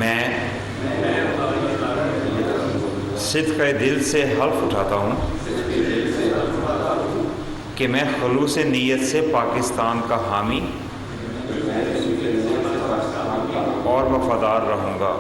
मैं सिद्क़े दिल से हल्फ उठाता हूँ कि मैं खुलूस नीयत से पाकिस्तान का हामी और वफादार रहूँगा।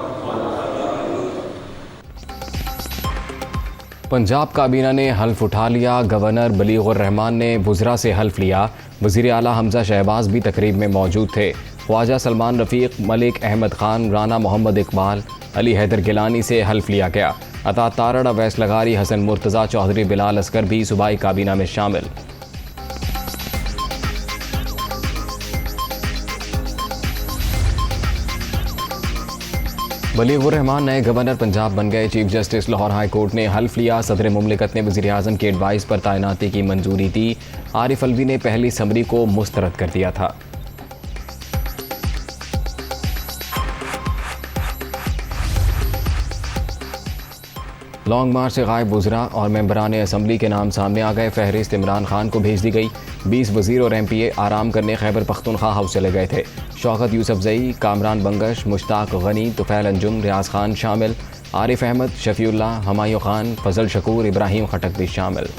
पंजाब काबीना ने हल्फ उठा लिया। गवर्नर बलीगुर रहमान ने वज़रा से हल्फ लिया। वज़ीर आला हमज़ा शहबाज भी तकरीब में मौजूद थे। ख्वाजा सलमान रफ़ीक, मलिक अहमद ख़ान, राना मोहम्मद इकबाल, अली हैदर गिलानी से हल्फ लिया गया। अता तारड़, अवैस लगारी, हसन मुर्तज़ा, चौधरी बिलाल असगर भी सूबाई काबीना में शामिल। बलीगुर रहमान नए गवर्नर पंजाब बन गए। Chief justice Lahore high court ने हल्फ लिया। सदर मुमलिकत ने वज़ीर आज़म की एडवाइस पर तैनाती की मंजूरी दी। आरिफ अलवी ने पहली समरी को मुस्तरद कर दिया था। लॉन्ग मार्च से गायब वज़रा और मेंबरान असम्बली के नाम सामने आ गए। फहरिस्त इमरान खान को भेज दी गई। 20 वज़ीर और MPA आराम करने खैबर पख्तूनख्वा हाउस चले गए थे। शौकत यूसुफजई, कामरान बंगश, मुश्ताक गनी, तुफैल अंजुम, रियाज खान शामिल। आरिफ अहमद, शफीउल्लाह, हमायूं खान, फजल शकूर, इब्राहिम खटक भी शामिल।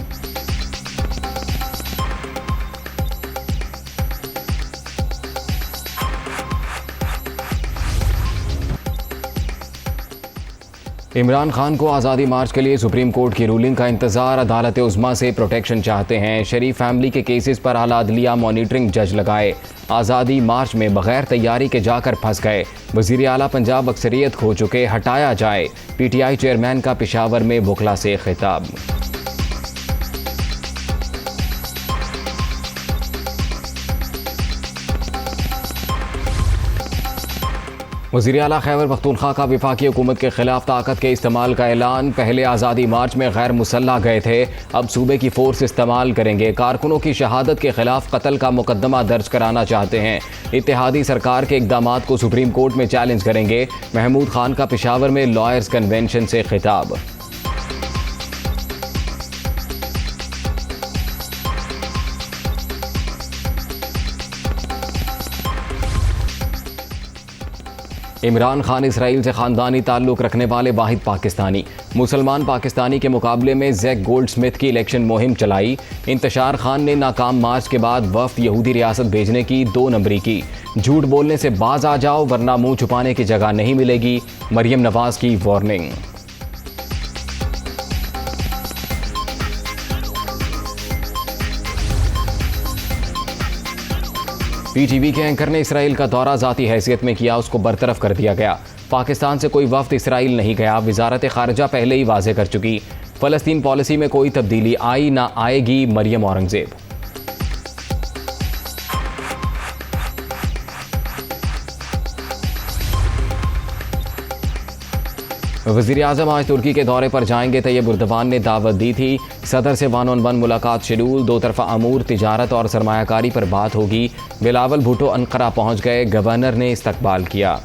इमरान खान को आज़ादी मार्च के लिए सुप्रीम कोर्ट की रूलिंग का इंतज़ार। अदालत उज़्मा से प्रोटेक्शन चाहते हैं। शरीफ फैमिली के केसेस पर आला अदलिया मॉनिटरिंग जज लगाए। आज़ादी मार्च में बगैर तैयारी के जाकर फंस गए। वज़ीर आला पंजाब अक्सरियत खो चुके, हटाया जाए। PTI चेयरमैन का पेशावर में बुखला से खिताब। वज़ीर आला खैबर पख्तूनख्वा का वफाकी हुकूमत के खिलाफ ताकत के इस्तेमाल का ऐलान। पहले आज़ादी मार्च में गैर मुसल्लह गए थे, अब सूबे की फोर्स इस्तेमाल करेंगे। कारकुनों की शहादत के खिलाफ कत्ल का मुकदमा दर्ज कराना चाहते हैं। इत्तेहादी सरकार के इक़दामात को सुप्रीम कोर्ट में चैलेंज करेंगे। महमूद खान का पेशावर में लॉयर्स कन्वेंशन से खिताब। इमरान खान इसराइल से ख़ानदानी ताल्लुक़ रखने वाले वाहिद पाकिस्तानी। मुसलमान पाकिस्तानी के मुकाबले में जैक गोल्डस्मिथ की इलेक्शन मुहिम चलाई। इंतशार खान ने नाकाम मार्च के बाद वफ़द यहूदी रियासत भेजने की 2 नंबरी की। झूठ बोलने से बाज आ जाओ वरना मुंह छुपाने की जगह नहीं मिलेगी, मरियम नवाज की वार्निंग। PTV के एंकर ने इसराइल का दौरा ज़ाती हैसियत में किया, उसको बरतरफ कर दिया गया। पाकिस्तान से कोई वफ़द इसराइल नहीं गया। वजारत ख़ारिजा पहले ही वाज़े कर चुकी, फ़लस्तीन पॉलिसी में कोई तब्दीली आई ना आएगी। मरियम औरंगज़ेब। वज़ीर आज़म आज तुर्की के दौरे पर जाएंगे। तैयब उर्दवान ने दावत दी थी। सदर से 1-on-1 मुलाकात शेड्यूल। 2 तरफ़ा अमूर, तिजारत और सरमायाकारी पर बात होगी। बिलावल भुट्टो अंकारा पहुँच गए। गवर्नर ने इस्तकबाल किया।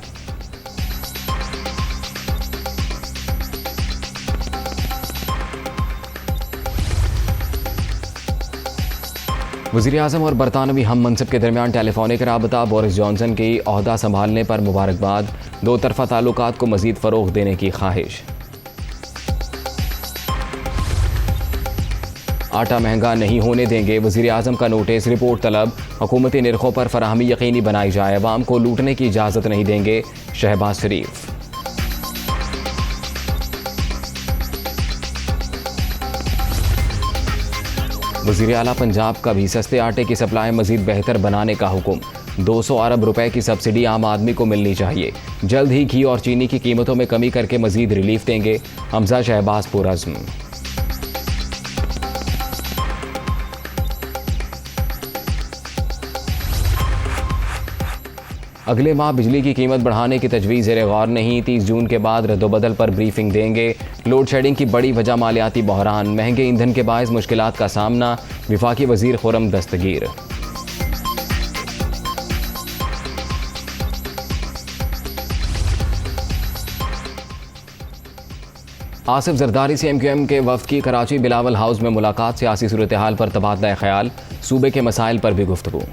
वज़ीर आज़म और बरतानवी हम मनसब के दरमियान टेलीफोनिक राबता। बोरिस जॉनसन की ओहदा संभालने पर मुबारकबाद। 2 तरफ़ा ताल्लुकात को मज़ीद फ़रोग़ देने की ख्वाहिश। आटा महंगा नहीं होने देंगे, वज़ीर आज़म का नोटिस। रिपोर्ट तलब। हुकूमती निर्खों पर फराहमी यकीनी बनाई जाए। अवाम को लूटने की इजाज़त नहीं देंगे, शहबाज शरीफ। वज़ीर आला पंजाब का भी सस्ते आटे की सप्लाई मज़ीद बेहतर बनाने का हुक्म। 200 अरब रुपए की सब्सिडी आम आदमी को मिलनी चाहिए। जल्द ही घी और चीनी की कीमतों में कमी करके मज़ीद रिलीफ देंगे, हमज़ा शहबाज पुरज़्म। अगले माह बिजली की कीमत बढ़ाने की तजवीज़ ज़ेर गौर नहीं। 30 जून के बाद रद्दोबदल पर ब्रीफिंग देंगे। लोड शेडिंग की बड़ी वजह मालियाती बहरान। महंगे ईंधन के बायस मुश्किलात का सामना। विफाकी वज़ीर खुर्रम दस्तगीर। आसिफ जरदारी से MQM के वफ़द की कराची बिलावल हाउस में मुलाकात। सियासी सूरत हाल पर तबादला ख्याल। सूबे के मसाइल पर भी गुफ्तगू।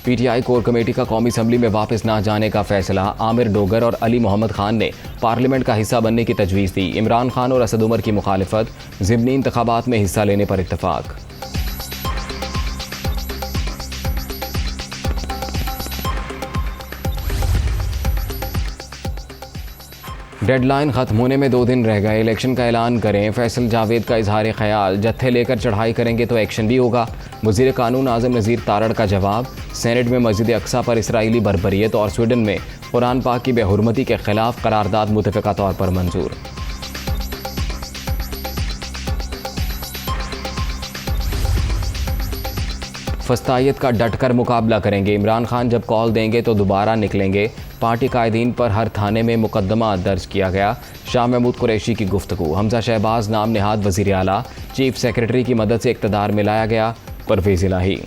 पीटीआई कोर कमेटी का कौमी असम्बली में वापस ना जाने का फैसला। आमिर डोगर और अली मोहम्मद खान ने पार्लियामेंट का हिस्सा बनने की तजवीज़ दी। इमरान खान और असद उमर की मुखालिफत, ज़िमनी इंतखाबात में हिस्सा लेने पर इत्तफाक। डेडलाइन खत्म होने में 2 दिन रह गए, इलेक्शन का ऐलान करें। फैसल जावेद का इजहार ख्याल, जत्थे लेकर चढ़ाई करेंगे तो एक्शन भी होगा। वज़ीर कानून आज़म नज़ीर तारड़ का जवाब। सेनेट में मस्जिद अक्सा पर इसराइली बर्बरियत और स्वीडन में कुरान पाक की बेहुरमती के खिलाफ करारदाद मुतफ़िक़ा तौर पर मंजूर। फस्तायत का डटकर मुकाबला करेंगे। इमरान खान जब कॉल देंगे तो दोबारा निकलेंगे। पार्टी कायदीन पर हर थाने में मुकदमा दर्ज किया गया। शाह महमूद कुरैशी की गुफ्तगू। हमजा शहबाज नाम नेहाद वज़ीर आला, चीफ सेक्रेटरी की मदद से इक़्तिदार में लाया गया। परवेज़ इलाही।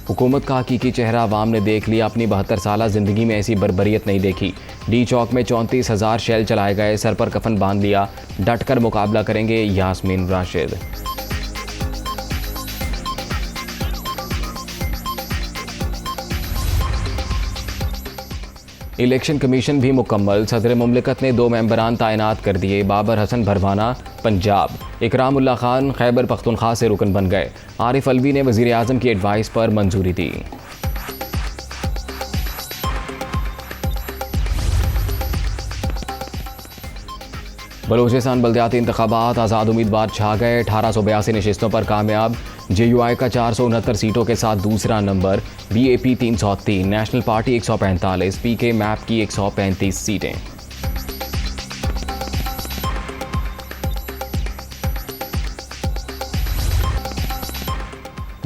हुकूमत का हकीकी चेहरा अवाम ने देख लिया। अपनी 72 साला ज़िंदगी में ऐसी बर्बरियत नहीं देखी। डी चौक में 34,000 शेल चलाए गए, सर पर कफन बांध लिया। डट कर मुकाबला करेंगे यास्मीन राशिद। इलेक्शन कमीशन भी मुकम्मल। सदर मुमलिकत ने 2 मेंबरान तैनात कर दिए। बाबर हसन भरवाना पंजाब, इकरामुल्लाह खान खैबर पख्तूनख्वा से रुकन बन गए। आरिफ अलवी ने वज़ीर आज़म की एडवाइस पर मंजूरी दी। बलूचिस्तान बल्दियाती इंतखाबात, आज़ाद उम्मीदवार छा गए। 1882 नशिस्तों पर कामयाब। JUI का 469 सीटों के साथ दूसरा number. BAP 303, national party 145, PK map की 135 सीटें।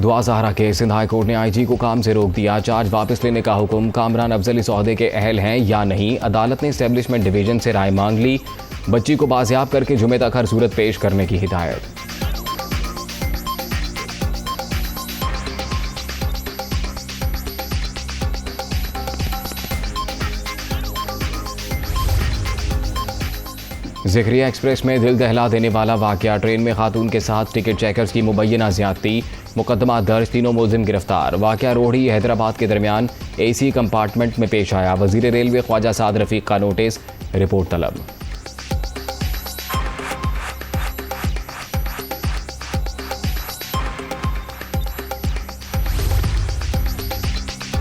दुआ ज़हरा के सिंध हाई कोर्ट ने IG को काम से रोक दिया। चार्ज वापस लेने का हुक्म। कामरान अफजल इस ओहदे के अहल हैं या नहीं, अदालत ने एस्टेब्लिशमेंट डिवीजन से राय मांग ली। बच्ची को बाजियाब करके जुमे तक हर सूरत पेश करने की हिदायत। ज़िक्रिया एक्सप्रेस में दिल दहला देने वाला वाकया। ट्रेन में खातून के साथ टिकट चेकर्स की मुबैना ज़्यादती। मुकदमा दर्ज, तीनों मुलजिम गिरफ्तार। वाकया रोहड़ी हैदराबाद के दरमियान AC कंपार्टमेंट में पेश आया। वज़ीर रेलवे ख्वाजा साद रफ़ीक का नोटिस, रिपोर्ट तलब।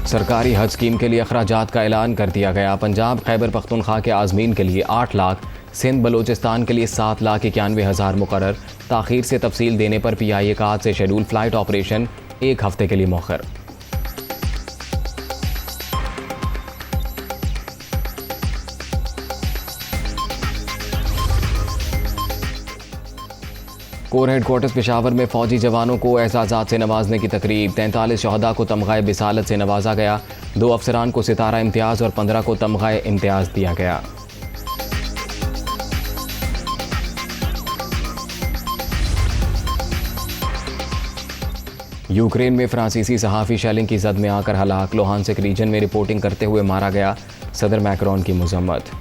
सरकारी हज स्कीम के लिए अखराजात का ऐलान कर दिया गया। पंजाब खैबर पख्तूनख्वा के आज़मीन के लिए 8 लाख, सिंध बलूचिस्तान के लिए 7,91,000 मुकर्रर। ताख़ीर से तफसील देने पर PIA का आज से शेड्यूल। फ़्लाइट ऑपरेशन 1 हफ्ते के लिए मौखर। कोर हेडक्वार्टर्स पेशावर में फ़ौजी जवानों को एज़ाज़ात से नवाजने की तकरीब। 43 शहदा को तमग़ाए बिसालत से नवाजा गया। 2 अफसरान को सितारा इम्तियाज़ और 15 को तमग़ाए इम्तियाज़ दिया गया। यूक्रेन में फ्रांसीसी सहाफ़ी शेलिंग की जद में आकर हलाक। लोहानसिक रीजन में रिपोर्टिंग करते हुए मारा गया। सदर मैक्रोन की मज़म्मत।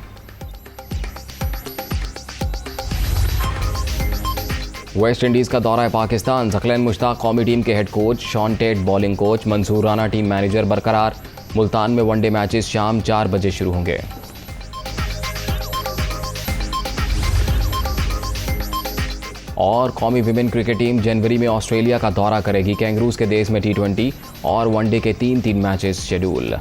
वेस्ट इंडीज़ का दौरा पाकिस्तान। ज़खलन मुश्ताक कौमी टीम के head coach, Shaun Tait bowling coach, Mansoor Rana team manager बरकरार। मुल्तान में वनडे मैचेस शाम 4 बजे शुरू होंगे। और कौमी विमेन क्रिकेट टीम जनवरी में ऑस्ट्रेलिया का दौरा करेगी। कैंगरूज के देश में T20 और वनडे के 3 मैचेस शेड्यूल।